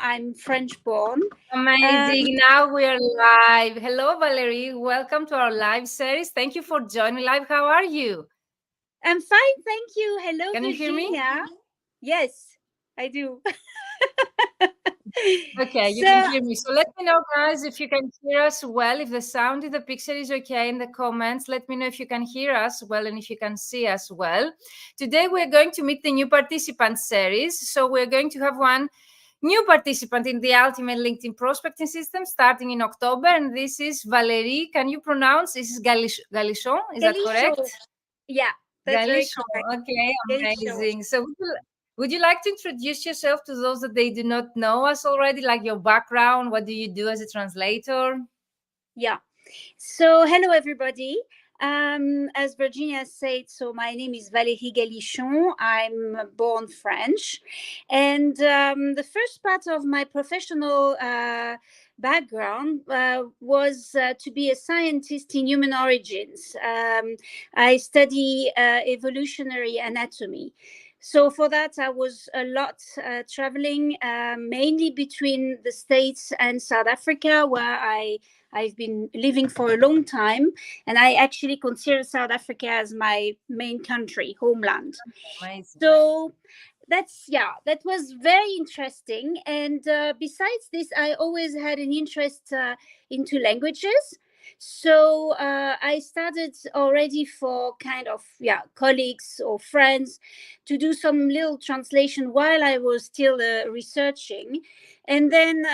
I'm French born. Amazing. Now we are live. Hello, Valerie. Welcome to our live series. Thank you for joining live. How are you? I'm fine, thank you. Hello, Can you hear me? Virginia. Yes, I do. Okay, you can So, hear me. So let me know, guys, if you can hear us well. If the sound in the picture is okay in the comments, let me know if you can hear us well and if you can see us well. Today, we're going to meet the new participant series. So we're going to have one new participant in the Ultimate LinkedIn Prospecting System starting in October. And this is Valerie. Can you pronounce? This is Galichon. Is that correct? Galicho. Yeah, that's very Galichon. correct. Okay, Galicho. amazing. So would you like to introduce yourself to those that they do not know us already, like your background? What do you do as a translator? Yeah. So, hello, everybody. As Virginia said, so my name is Valérie Galichon. I'm born French. And the first part of my professional background was to be a scientist in human origins. I study evolutionary anatomy. So for that, I was a lot traveling, mainly between the States and South Africa, where I've been living for a long time, and I actually consider South Africa as my main country, homeland. Amazing. So that was very interesting. And besides this, I always had an interest into languages. So I started already for kind of colleagues or friends to do some little translation while I was still researching. And then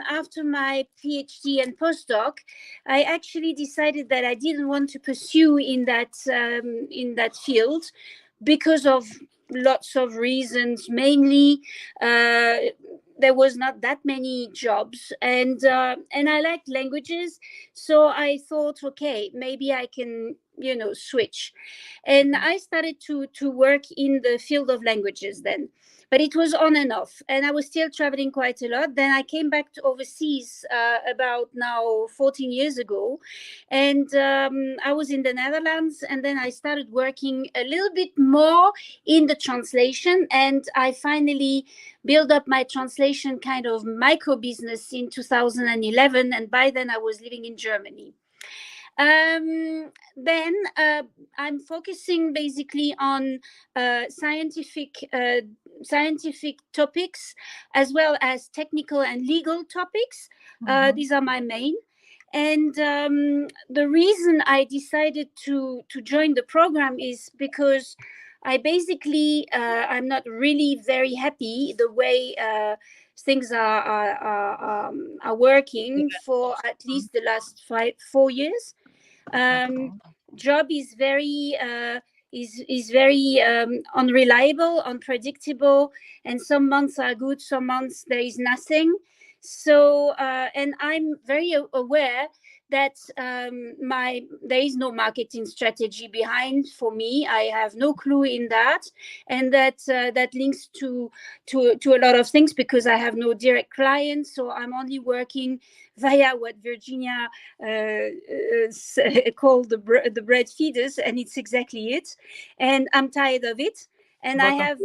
after my PhD and postdoc, I actually decided that I didn't want to pursue in that field because of lots of reasons. Mainly, there was not that many jobs, and I like languages, so I thought, okay, maybe I can switch, and I started to work in the field of languages then. But it was on and off, and I was still traveling quite a lot. Then I came back to overseas about now 14 years ago, and I was in the Netherlands, and then I started working a little bit more in the translation, and I finally built up my translation kind of micro business in 2011, and by then I was living in Germany. Then I'm focusing basically on scientific topics, as well as technical and legal topics. These are my main. And the reason I decided to join the program is because I basically I'm not really very happy the way things are working for at least the last 4 years. Job is very unreliable, unpredictable, and some months are good, some months there is nothing. So and I'm very aware that there is no marketing strategy behind for me. I have no clue in that, and that links to a lot of things, because I have no direct clients, so I'm only working via what Virginia called the bread feeders, and it's exactly it. And I'm tired of it, and I have.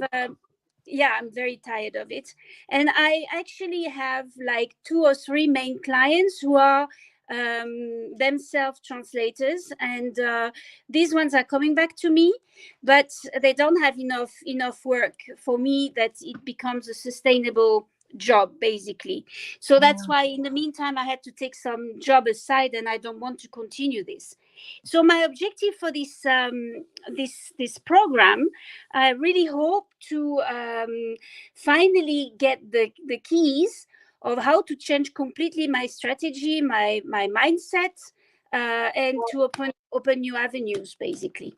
I'm very tired of it. And I actually have like 2 or 3 main clients who are themselves translators, and these ones are coming back to me, but they don't have enough work for me that it becomes a sustainable job, basically. So that's why in the meantime I had to take some job aside, and I don't want to continue this. So my objective for this program, I really hope to finally get the keys of how to change completely my strategy, my mindset, and to open new avenues, basically.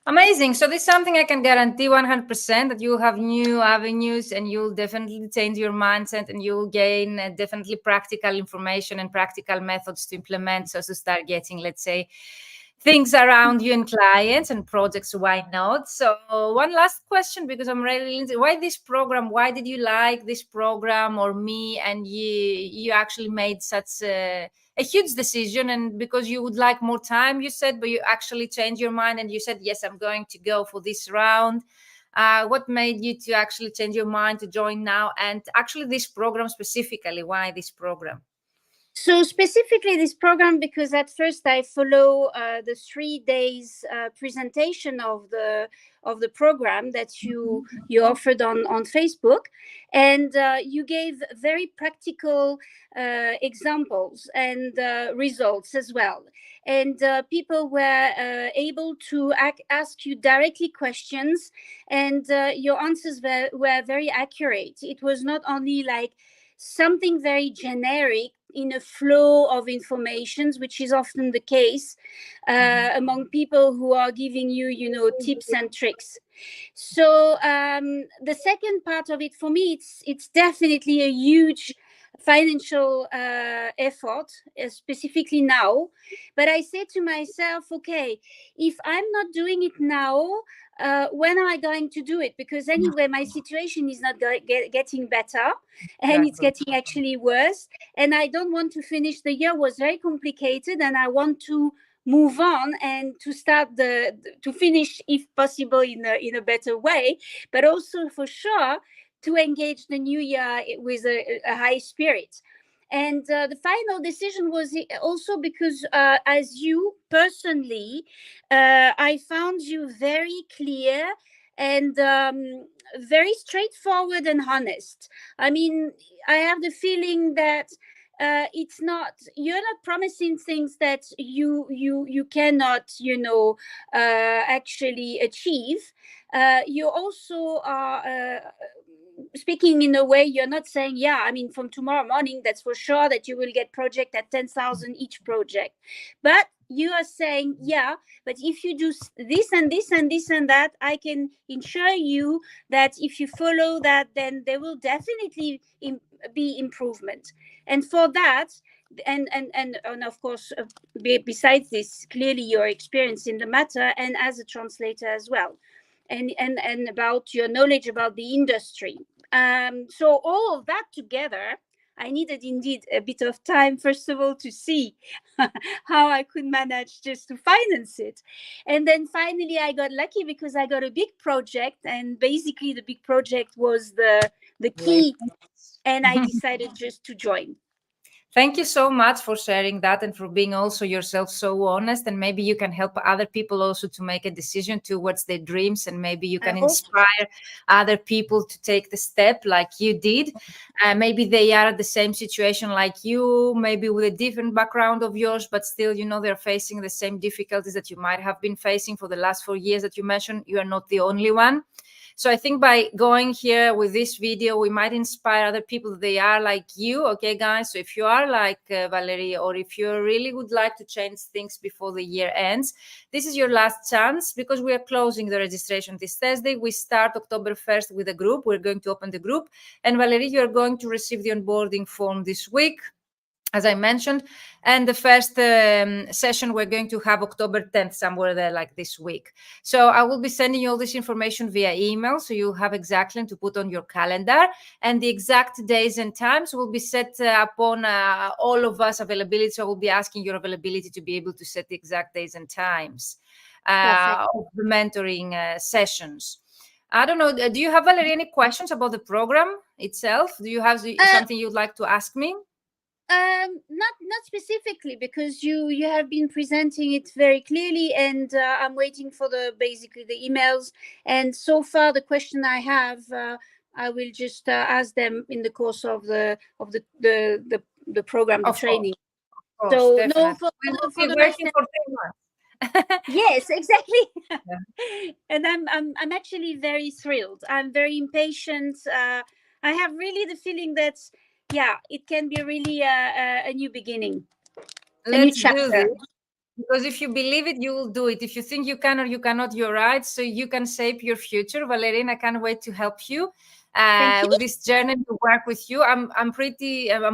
Amazing. So this is something I can guarantee 100% that you have new avenues, and you'll definitely change your mindset, and you'll gain definitely practical information and practical methods to implement, so to start getting, let's say, things around you and clients and projects. Why not? So one last question, because I'm really into why this program, why did you like this program or me, and you actually made such a huge decision, and because you would like more time, you said, but you actually changed your mind and you said, yes, I'm going to go for this round. What made you to actually change your mind to join now? And actually this program specifically, why this program? So specifically this program, because at first I follow the 3 days presentation of the program that you offered on Facebook, and you gave very practical examples and results as well. And people were able to ask you directly questions, and your answers were very accurate. It was not only like something very generic in a flow of informations, which is often the case among people who are giving you, tips and tricks. So the second part of it for me, it's definitely a huge financial effort, specifically now. But I say to myself, okay, if I'm not doing it now, when am I going to do it? Because anyway, my situation is not getting better, and it's getting actually worse. And I don't want to finish the year. It was very complicated, and I want to move on and to start to finish, if possible, in a better way, but also for sure to engage the new year with a high spirit. And the final decision was also because, as you personally, I found you very clear and very straightforward and honest. I mean, I have the feeling that you're not promising things that you cannot actually achieve. You also are speaking in a way, you're not saying, yeah, I mean, from tomorrow morning, that's for sure that you will get project at 10,000 each project. But you are saying, yeah, but if you do this and this and this and that, I can ensure you that if you follow that, then there will definitely be improvement. And for that, and of course, besides this, clearly your experience in the matter and as a translator as well, and about your knowledge about the industry. So all of that together, I needed indeed a bit of time, first of all, to see how I could manage just to finance it. And then finally, I got lucky because I got a big project. And basically, the big project was the key. And I decided just to join. Thank you so much for sharing that and for being also yourself so honest. And maybe you can help other people also to make a decision towards their dreams. And maybe you can inspire other people to take the step like you did. Maybe they are at the same situation like you, maybe with a different background of yours, but still, they're facing the same difficulties that you might have been facing for the last 4 years that you mentioned. You are not the only one. So I think by going here with this video, we might inspire other people that they are like you. Okay, guys. So if you are like Valerie, or if you really would like to change things before the year ends, this is your last chance, because we are closing the registration this Thursday. We start October 1st with a group. We're going to open the group. And Valerie, you're going to receive the onboarding form this week, as I mentioned. And the first session we're going to have October 10th, somewhere there, like this week. So I will be sending you all this information via email, so you have exactly to put on your calendar. And the exact days and times will be set upon all of us availability. So I will be asking your availability to be able to set the exact days and times of the mentoring sessions. I don't know. Do you have, Valerie, any questions about the program itself? Do you have something you'd like to ask me? Not specifically, because you have been presenting it very clearly, and I'm waiting for basically the emails. And so far, the question I have, I will just ask them in the course of the program, the training. So no, for the waiting for 3 months. Yes, exactly. Yeah. And I'm actually very thrilled. I'm very impatient. I have really the feeling that, yeah, it can be really a new beginning. Let's do this. Because if you believe it, you will do it. If you think you can or you cannot, you're right. So you can shape your future. Valerie, I can't wait to help you with this journey, to work with you. I'm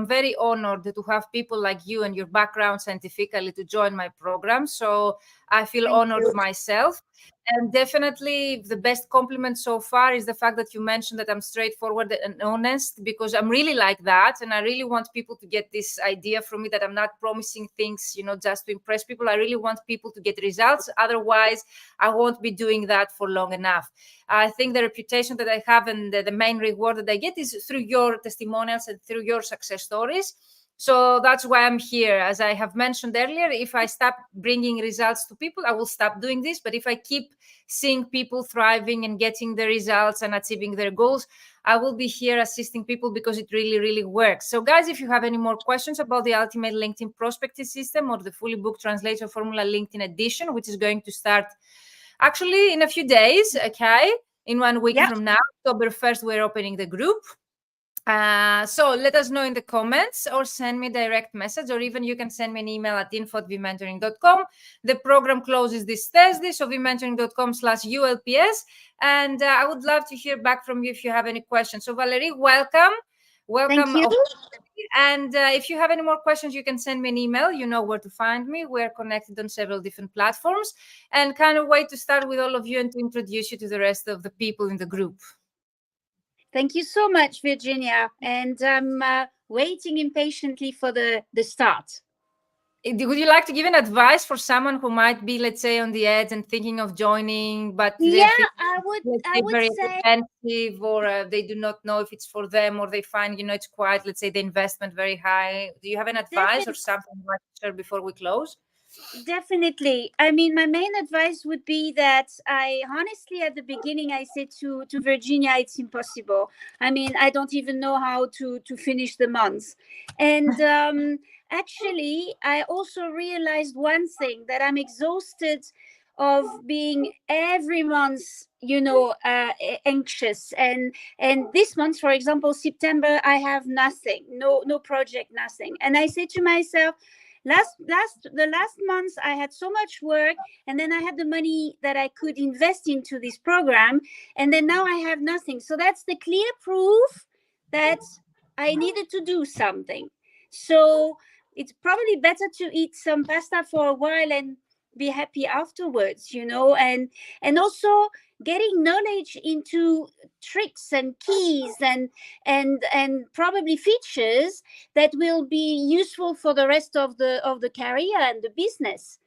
very honored to have people like you and your background scientifically to join my program. So I feel honored myself. And definitely the best compliment so far is the fact that you mentioned that I'm straightforward and honest, because I'm really like that. And I really want people to get this idea from me that I'm not promising things, just to impress people. I really want people to get results. Otherwise, I won't be doing that for long enough. I think the reputation that I have and the main reward that I get is through your testimonials and through your success stories. So that's why I'm here. As I have mentioned earlier, if I stop bringing results to people, I will stop doing this. But if I keep seeing people thriving and getting the results and achieving their goals, I will be here assisting people because it really, really works. So guys, if you have any more questions about the Ultimate LinkedIn Prospecting System or the fully booked Translator Formula LinkedIn Edition, which is going to start actually in a few days, okay? In 1 week from now, October 1st, we're opening the group. So let us know in the comments or send me a direct message, or even you can send me an email at info@vmentoring.com. The program closes this Thursday, so vmentoring.com/ULPS. And I would love to hear back from you if you have any questions. So Valerie, welcome. Thank you. And if you have any more questions, you can send me an email. You know where to find me. We're connected on several different platforms, and kind of wait to start with all of you and to introduce you to the rest of the people in the group. Thank you so much, Virginia. And I'm waiting impatiently for the start. Would you like to give an advice for someone who might be, let's say, on the edge and thinking of joining, but I would very say expensive, or they do not know if it's for them, or they find, it's quite, let's say, the investment very high. Do you have an advice or something you'd like to share before we close? Definitely. I mean, my main advice would be that I honestly, at the beginning, I said to Virginia, it's impossible. I mean, I don't even know how to finish the month. And actually, I also realized one thing, that I'm exhausted of being every month, anxious. And this month, for example, September, I have nothing, no project, nothing. And I said to myself, the last month I had so much work, and then I had the money that I could invest into this program, and then now I have nothing. So that's the clear proof that I needed to do something. So it's probably better to eat some pasta for a while and be happy afterwards, and also getting knowledge into tricks and keys and probably features that will be useful for the rest of the career and the business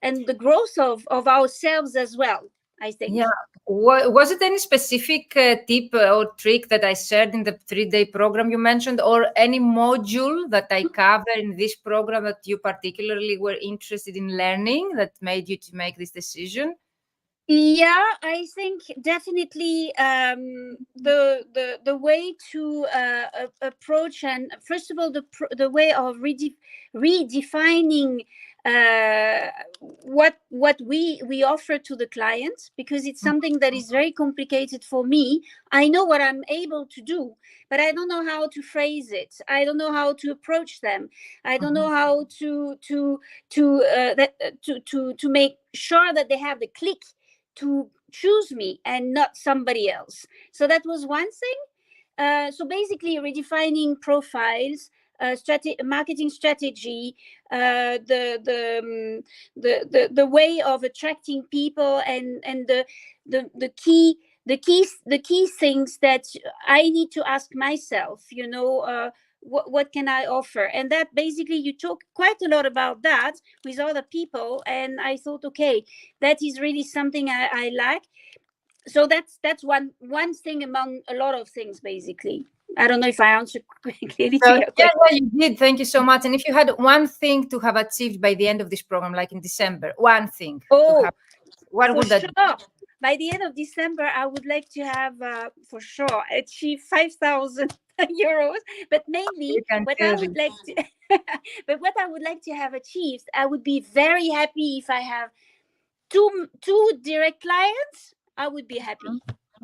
and the growth of ourselves as well, I think. Yeah. Was it any specific tip or trick that I shared in the 3-day program you mentioned, or any module that I cover in this program that you particularly were interested in learning that made you to make this decision? Yeah, I think definitely the way to approach, and first of all the way of redefining what we offer to the clients, because it's something that is very complicated for me. I know what I'm able to do, but I don't know how to phrase it. I don't know how to approach them. I don't know how to make sure that they have the click to choose me and not somebody else. So that was one thing. So basically redefining profiles, marketing strategy, the way of attracting people, and the key things that I need to ask myself, what can I offer? And that basically you talk quite a lot about that with other people, and I thought, okay, that is really something I like. So that's one thing among a lot of things, basically. I don't know if I answered clearly to your question. Yeah, you did. Thank you so much. And if you had one thing to have achieved by the end of this program, like in December, one thing, what would that be? By the end of December, I would like to have, for sure, achieve 5,000 euros. But mainly, what I would like to have achieved, I would be very happy if I have two direct clients. I would be happy.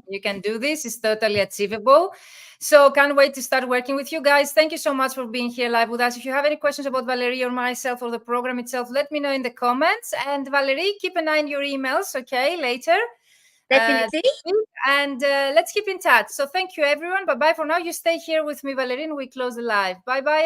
You can do this. It's totally achievable. So can't wait to start working with you guys. Thank you so much for being here live with us. If you have any questions about Valerie or myself or the program itself, let me know in the comments. And Valerie, keep an eye on your emails, okay, later. Definitely. And let's keep in touch. So thank you, everyone. Bye-bye for now. You stay here with me, Valerie, and we close the live. Bye-bye.